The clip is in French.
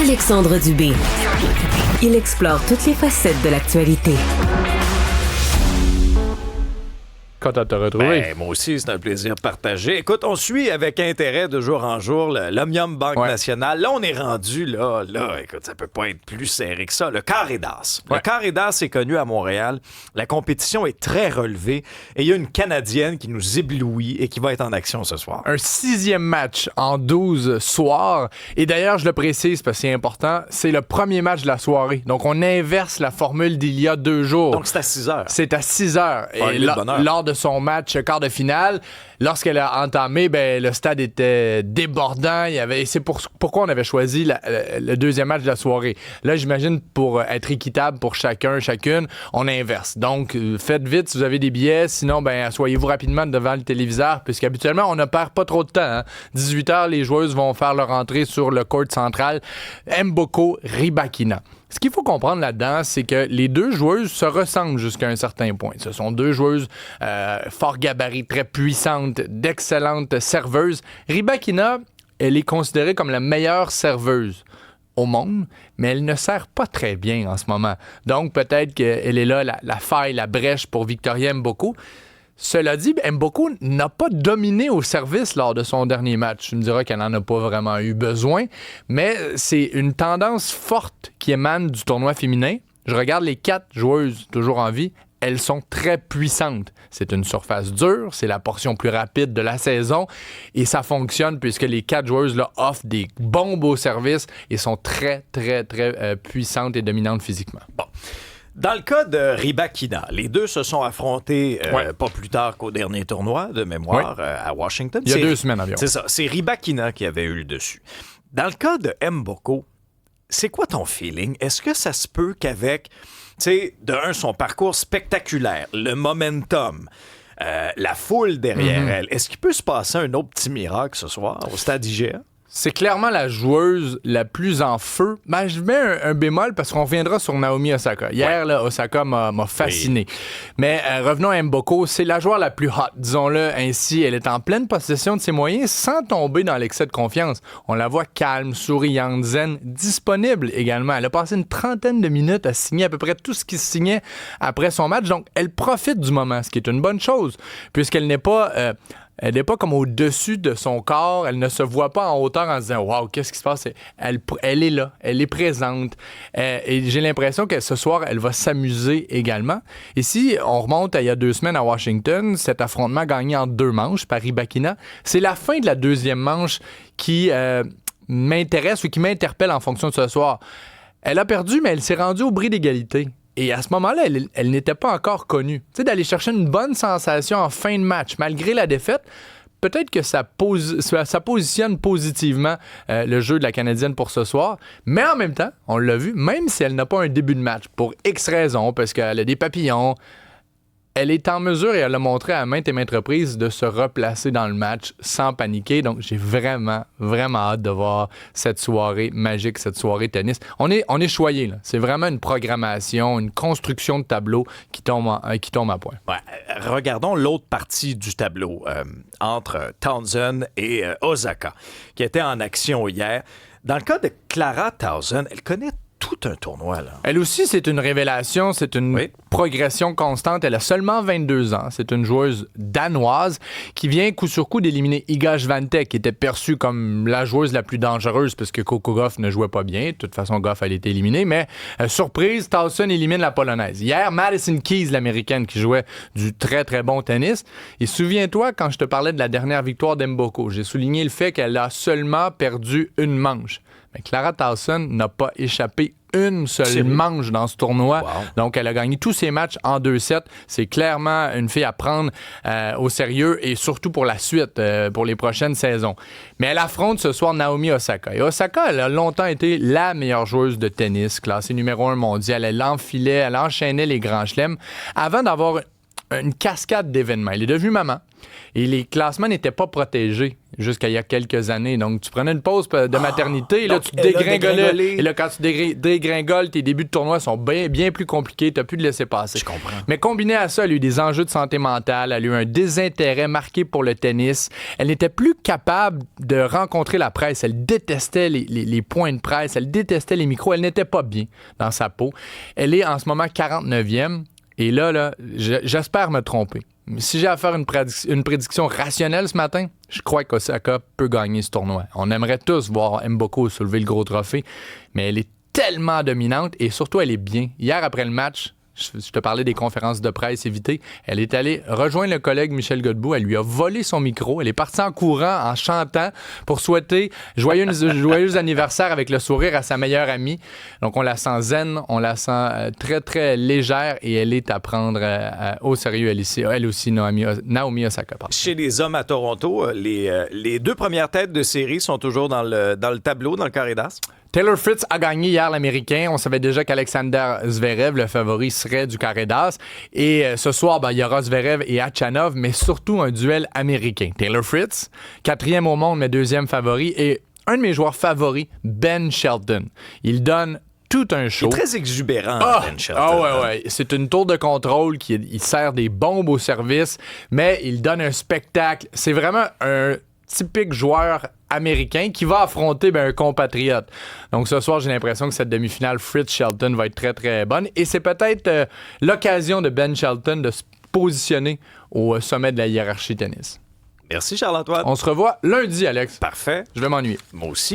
Alexandre Dubé. Il explore toutes les facettes de l'actualité. Content de te retrouver. Ben, moi aussi, c'est un plaisir partagé. Écoute, on suit avec intérêt de jour en jour l'Omnium Banque Nationale. Là, on est rendu, là, écoute, ça peut pas être plus serré que ça. Le carré d'as. Le carré d'as est connu à Montréal. La compétition est très relevée. Et il y a une Canadienne qui nous éblouit et qui va être en action ce soir. Un 6e match en 12 soirs. Et d'ailleurs, je le précise parce que c'est important, c'est le premier match de la soirée. Donc, on inverse la formule d'il y a 2 jours. Donc, c'est à 6 heures. C'est à 6 heures. Et lors de son match quart de finale, lorsqu'elle a entamé, le stade était débordant. C'est pourquoi on avait choisi le deuxième match de la soirée. Là, j'imagine, pour être équitable pour chacune, on inverse. Donc, faites vite si vous avez des billets. Sinon, asseyez-vous rapidement devant le téléviseur, puisqu'habituellement, on ne perd pas trop de temps. 18h, les joueuses vont faire leur entrée sur le court central. Mboko Rybakina. Ce qu'il faut comprendre là-dedans, c'est que les deux joueuses se ressemblent jusqu'à un certain point. Ce sont deux joueuses fort gabarit, très puissantes, d'excellentes serveuses. Rybakina, elle est considérée comme la meilleure serveuse au monde, mais elle ne sert pas très bien en ce moment. Donc, peut-être qu'elle est là, la faille, la brèche pour Victoria Mboko. Cela dit, Mboko n'a pas dominé au service lors de son dernier match. Tu me diras qu'elle n'en a pas vraiment eu besoin, mais c'est une tendance forte qui émane du tournoi féminin. Je regarde les 4 joueuses toujours en vie. Elles sont très puissantes. C'est une surface dure, c'est la portion plus rapide de la saison et ça fonctionne puisque les 4 joueuses là, offrent des bons beaux services et sont très, très, très puissantes et dominantes physiquement. Bon. Dans le cas de Rybakina, les deux se sont affrontés pas plus tard qu'au dernier tournoi de mémoire à Washington. Il y a 2 semaines environ. C'est ça. C'est Rybakina qui avait eu le dessus. Dans le cas de Mboko, c'est quoi ton feeling? Est-ce que ça se peut qu'avec, son parcours spectaculaire, le momentum, la foule derrière elle, est-ce qu'il peut se passer un autre petit miracle ce soir au stade IGA? C'est clairement la joueuse la plus en feu. Je mets un bémol parce qu'on reviendra sur Naomi Osaka. Hier, Osaka m'a fasciné. Oui. Mais revenons à Mboko, c'est la joueur la plus hot, disons-le ainsi. Elle est en pleine possession de ses moyens sans tomber dans l'excès de confiance. On la voit calme, souriante, zen, disponible également. Elle a passé une 30aine de minutes à signer à peu près tout ce qui se signait après son match. Donc, elle profite du moment, ce qui est une bonne chose, puisqu'elle n'est pas... Elle n'est pas comme au-dessus de son corps. Elle ne se voit pas en hauteur en se disant « Wow, qu'est-ce qui se passe? » Elle est là. Elle est présente. Et j'ai l'impression que ce soir, elle va s'amuser également. Et si on remonte à il y a 2 semaines à Washington, cet affrontement gagné en 2 manches par Rybakina, c'est la fin de la 2e manche qui m'intéresse ou qui m'interpelle en fonction de ce soir. Elle a perdu, mais elle s'est rendue au bris d'égalité. Et à ce moment-là, elle n'était pas encore connue. Tu sais, d'aller chercher une bonne sensation en fin de match, malgré la défaite, peut-être que ça positionne positivement le jeu de la Canadienne pour ce soir. Mais en même temps, on l'a vu, même si elle n'a pas un début de match, pour X raisons, parce qu'elle a des papillons, elle est en mesure, et elle l'a montré à maintes et maintes reprises, de se replacer dans le match sans paniquer. Donc, j'ai vraiment, vraiment hâte de voir cette soirée magique, cette soirée tennis. On est choyés, là. C'est vraiment une programmation, une construction de tableau qui tombe à point. Ouais, regardons l'autre partie du tableau entre Townsend et Osaka, qui était en action hier. Dans le cas de Clara Townsend, elle connaît tout un tournoi, là. Elle aussi, c'est une révélation, c'est une progression constante. Elle a seulement 22 ans. C'est une joueuse danoise qui vient coup sur coup d'éliminer Iga Swiatek, qui était perçue comme la joueuse la plus dangereuse parce que Coco Gauff ne jouait pas bien. De toute façon, Gauff, elle était éliminée. Mais surprise, Townsend élimine la Polonaise. Hier, Madison Keys, l'Américaine, qui jouait du très, très bon tennis. Et souviens-toi, quand je te parlais de la dernière victoire d'Mboko, j'ai souligné le fait qu'elle a seulement perdu une manche. Mais Clara Townsend n'a pas échappé une seule manche dans ce tournoi. Wow. Donc, elle a gagné tous ses matchs en 2-7. C'est clairement une fille à prendre au sérieux et surtout pour la suite, pour les prochaines saisons. Mais elle affronte ce soir Naomi Osaka. Et Osaka, elle a longtemps été la meilleure joueuse de tennis, classée numéro 1 mondial. Elle enfilait, elle enchaînait les grands chelems avant d'avoir une cascade d'événements. Elle est devenue maman et les classements n'étaient pas protégés jusqu'à il y a quelques années. Donc, tu prenais une pause de maternité, là, tu dégringolais. Et là, quand tu dégringoles, tes débuts de tournoi sont bien plus compliqués. Tu n'as plus de laisser-passer. Je comprends. Mais combiné à ça, elle a eu des enjeux de santé mentale. Elle a eu un désintérêt marqué pour le tennis. Elle n'était plus capable de rencontrer la presse. Elle détestait les points de presse. Elle détestait les micros. Elle n'était pas bien dans sa peau. Elle est en ce moment 49e. Et là, j'espère me tromper. Si j'ai à faire une prédiction rationnelle ce matin, je crois qu'Osaka peut gagner ce tournoi. On aimerait tous voir Mboko soulever le gros trophée, mais elle est tellement dominante et surtout, elle est bien. Hier, après le match, je te parlais des conférences de presse évitées. Elle est allée rejoindre le collègue Michel Godbout. Elle lui a volé son micro. Elle est partie en courant, en chantant, pour souhaiter joyeux anniversaire avec le sourire à sa meilleure amie. Donc, on la sent zen, on la sent très, très légère et elle est à prendre au sérieux, elle aussi, Naomi Osaka. Pardon. Chez les hommes à Toronto, les 2 premières têtes de série sont toujours dans le tableau, dans le carré d'as. Taylor Fritz a gagné hier l'Américain. On savait déjà qu'Alexander Zverev, le favori, serait du carré d'as. Et ce soir, il y aura Zverev et Khachanov, mais surtout un duel américain. Taylor Fritz, 4e au monde, mais 2e favori. Et un de mes joueurs favoris, Ben Shelton. Il donne tout un show. Il est très exubérant, Ben Shelton. Ah ouais. C'est une tour de contrôle il sert des bombes au service, mais il donne un spectacle. C'est vraiment un typique joueur américain qui va affronter un compatriote. Donc ce soir, j'ai l'impression que cette demi-finale Fritz-Shelton va être très, très bonne. Et c'est peut-être l'occasion de Ben Shelton de se positionner au sommet de la hiérarchie tennis. Merci, Charles-Antoine. On se revoit lundi, Alex. Parfait. Je vais m'ennuyer. Moi aussi.